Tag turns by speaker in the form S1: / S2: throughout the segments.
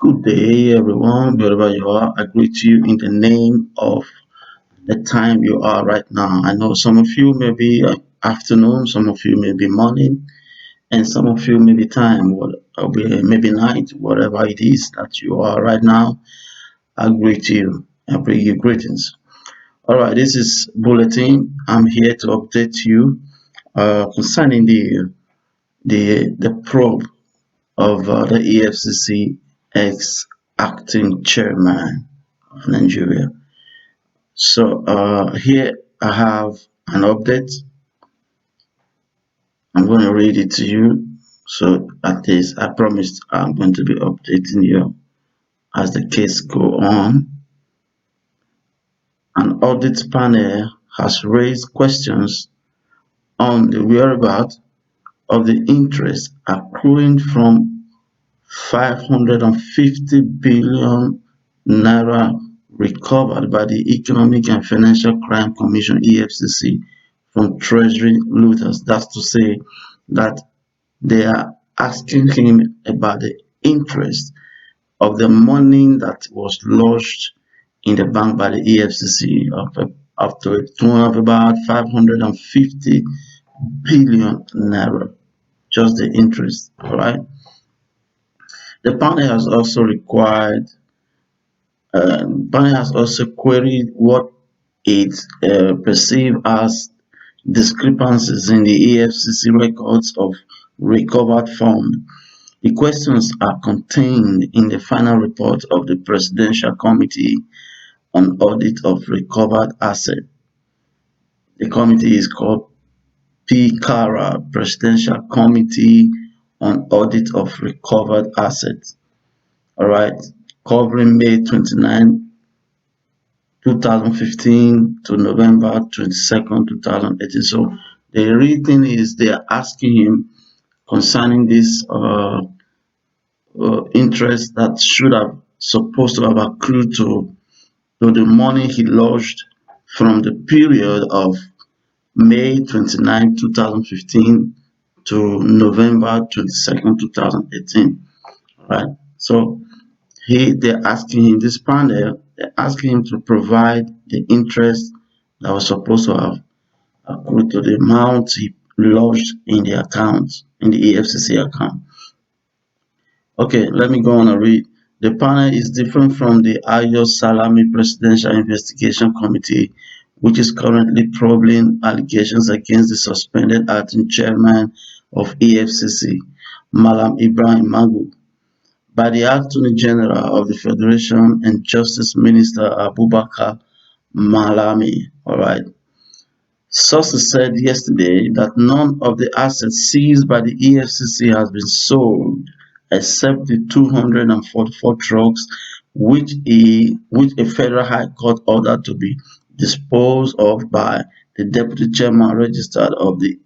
S1: Good day, everyone, wherever you are. I greet you in the name of the time you are right now. I know some of you may be afternoon, some of you may be morning, and some of you may be time, maybe night, whatever it is that you are right now. I greet you. I bring you greetings. All right, this is Bulletin. I'm here to update you concerning the probe of the EFCC ex acting chairman of Nigeria. So here I have an update. I'm going to read it to you. So at least I promised I'm going to be updating you as the case go on. An audit panel has raised questions on the whereabouts of the interest accruing from 550 billion naira recovered by the Economic and Financial Crime Commission (EFCC) from treasury looters. That's to say that they are asking him about the interest of the money that was lodged in the bank by the EFCC up to a tune of about 550 billion naira, just the interest. All right. The panel has also queried what it perceived as discrepancies in the EFCC records of recovered funds. The questions are contained in the final report of the Presidential Committee on Audit of Recovered Assets. The committee is called PCARA, Presidential Committee on Audit of Recovered Assets. All right, covering May 29, 2015 to November 22nd, 2018. So the real thing is they are asking him concerning this interest that should have supposed to have accrued to the money he lodged from the period of May 29, 2015 to November 22nd, 2018. Right. So they're asking him, this panel, they're asking him to provide the interest that was supposed to have accrued to the amount he lodged in the account, in the EFCC account. Okay, let me go on and read. The panel is different from the Ayo Salami Presidential Investigation Committee, which is currently probing allegations against the suspended acting chairman of EFCC, Malam Ibrahim Magu, by the Attorney General of the Federation and Justice Minister Abubakar Malami. All right. Sources said yesterday that none of the assets seized by the EFCC has been sold except the 244 trucks which a federal high court ordered to be disposed of by the deputy chairman registered of the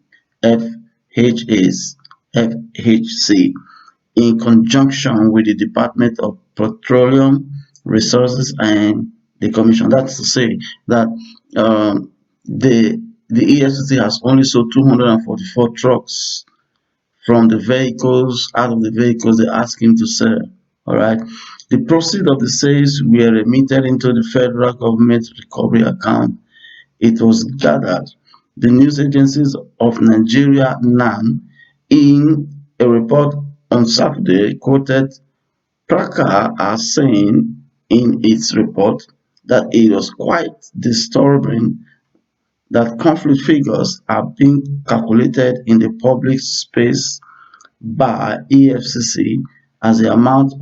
S1: FHC in conjunction with the Department of Petroleum Resources and the Commission. That's to say that the EFCC has only sold 244 trucks from the vehicles, out of the vehicles they asked him to sell. All right. The proceeds of the sales were remitted into the federal government recovery account. It was gathered. The news agencies of Nigeria, NAN, in a report on Saturday, quoted Tracker as saying in its report that it was quite disturbing that conflict figures are being calculated in the public space by EFCC as the amount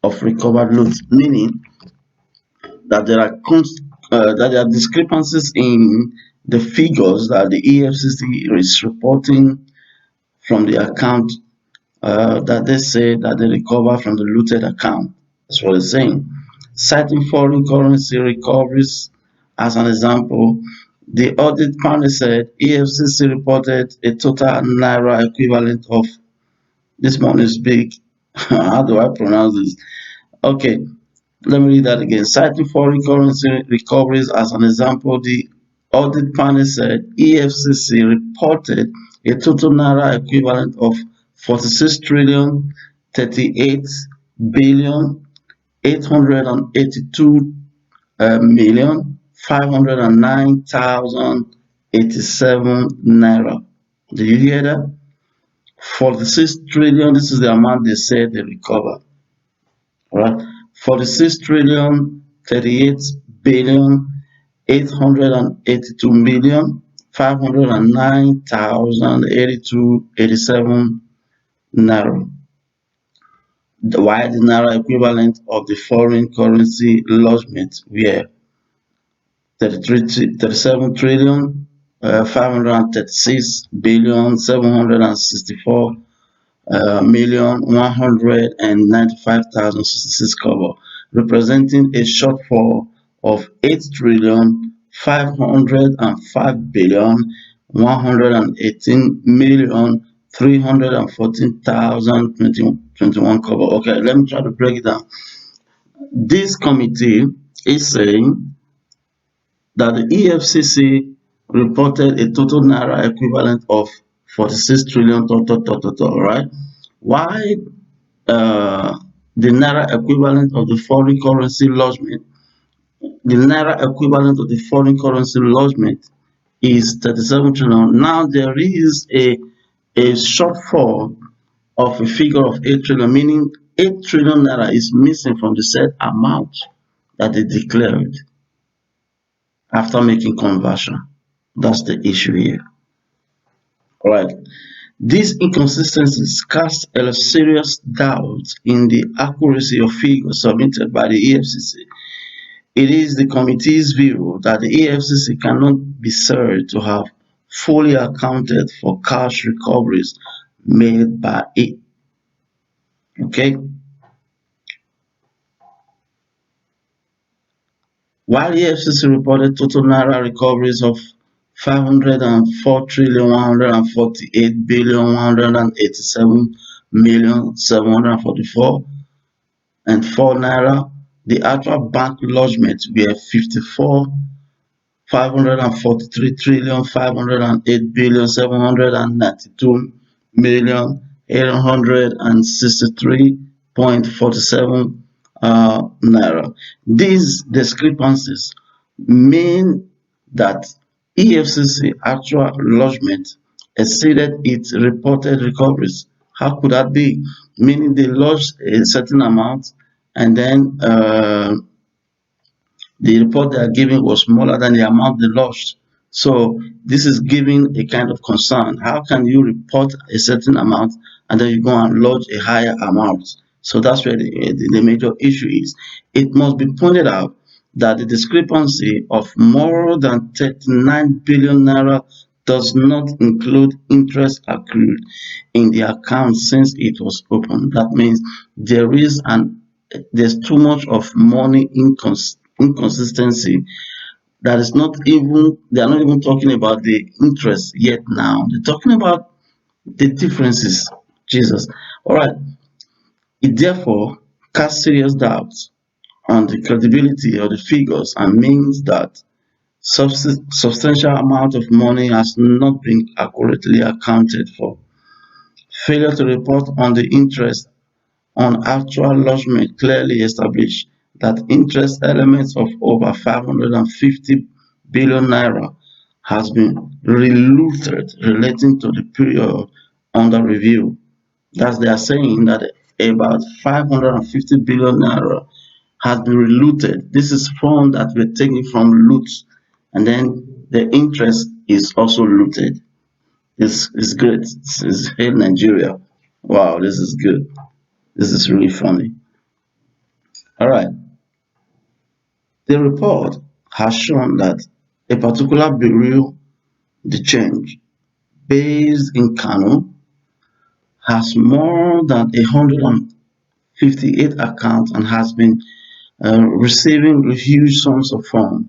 S1: of recovered loot, meaning that there are discrepancies in the figures that the EFCC is reporting from the account that they say that they recover from the looted account. That's what it's saying. Citing foreign currency recoveries as an example, the audit panel said EFCC reported a total naira equivalent of, this one is big. How do I pronounce this? Okay, let me read that again. Citing foreign currency recoveries as an example, the audit panel said EFCC reported a total naira equivalent of 46 trillion 38 billion 882 million 509,087 naira. Do you hear that? 46 trillion. This is the amount they said they recovered. Right? 46 trillion 38 billion 882 million 509,082.87 naira. While the naira equivalent of the foreign currency lodgement were 37 trillion 536 billion 764 million 195,066 kobo, representing a shortfall of 8 trillion 505 billion 118 million 314,021 kobo. Okay, let me try to break it down. This committee is saying that the EFCC reported a total naira equivalent of 46 trillion, right? Why the naira equivalent of the foreign currency lodgement, is 37 trillion. Now there is a shortfall of a figure of 8 trillion, meaning 8 trillion naira is missing from the said amount that they declared after making conversion. That's the issue here. All right. These inconsistencies cast a serious doubt in the accuracy of figures submitted by the EFCC. It is the committee's view that the EFCC cannot be said to have fully accounted for cash recoveries made by it. Okay? While the EFCC reported total naira recoveries of 504 trillion 148 billion 187 million 744 and 4 naira, the actual bank lodgements were 54 543 trillion 508 billion 792 million 863.47 naira. These discrepancies mean that EFCC actual lodgement exceeded its reported recoveries. How could that be? Meaning they lodged a certain amount and then the report they are giving was smaller than the amount they lost. So this is giving a kind of concern. How can you report a certain amount and then you go and lodge a higher amount? So that's where the major issue is. It must be pointed out that the discrepancy of more than 39 billion naira does not include interest accrued in the account since it was opened. That means there's too much of money inconsistency that is not even they are not even talking about the interest yet now. They're talking about the differences. Jesus. All right. It therefore casts serious doubts on the credibility of the figures and means that substantial amount of money has not been accurately accounted for. Failure to report on the interest on actual lodgement clearly established that interest elements of over 550 billion naira has been reluced relating to the period under review. Thus, they are saying that about 550 billion naira has been relucted. This is funds that were taken from loot, and then the interest is also looted. This is great. This is hey Nigeria. Wow, this is good. This is really funny. All right. The report has shown that a particular bureau de change based in Kano has more than 158 accounts and has been receiving huge sums of funds.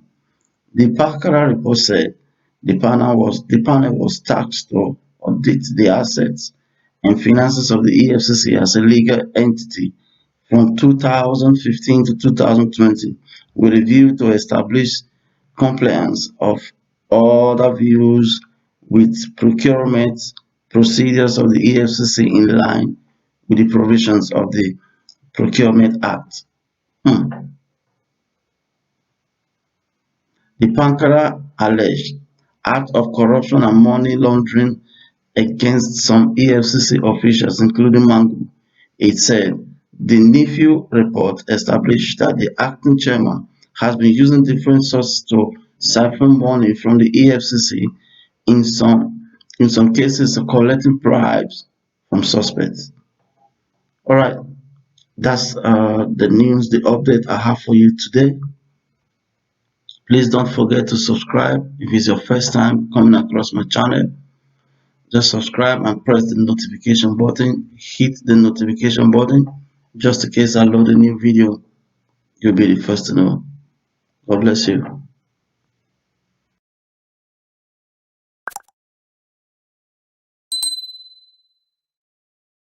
S1: The Baccarat report said the panel was tasked to audit the assets and finances of the EFCC as a legal entity from 2015 to 2020 with a view to establish compliance of other views with procurement procedures of the EFCC in line with the provisions of the Procurement Act. Hmm. The Pankara alleged acts of corruption and money laundering against some EFCC officials, including Magu. It said the nephew report established that the acting chairman has been using different sources to siphon money from the EFCC, in some cases collecting bribes from suspects. All right, that's the news, the update I have for you today. Please don't forget to subscribe. If it's your first time coming across my channel, just subscribe and press the notification button. Hit the notification button just in case I load a new video. You'll be the first to know. God bless you.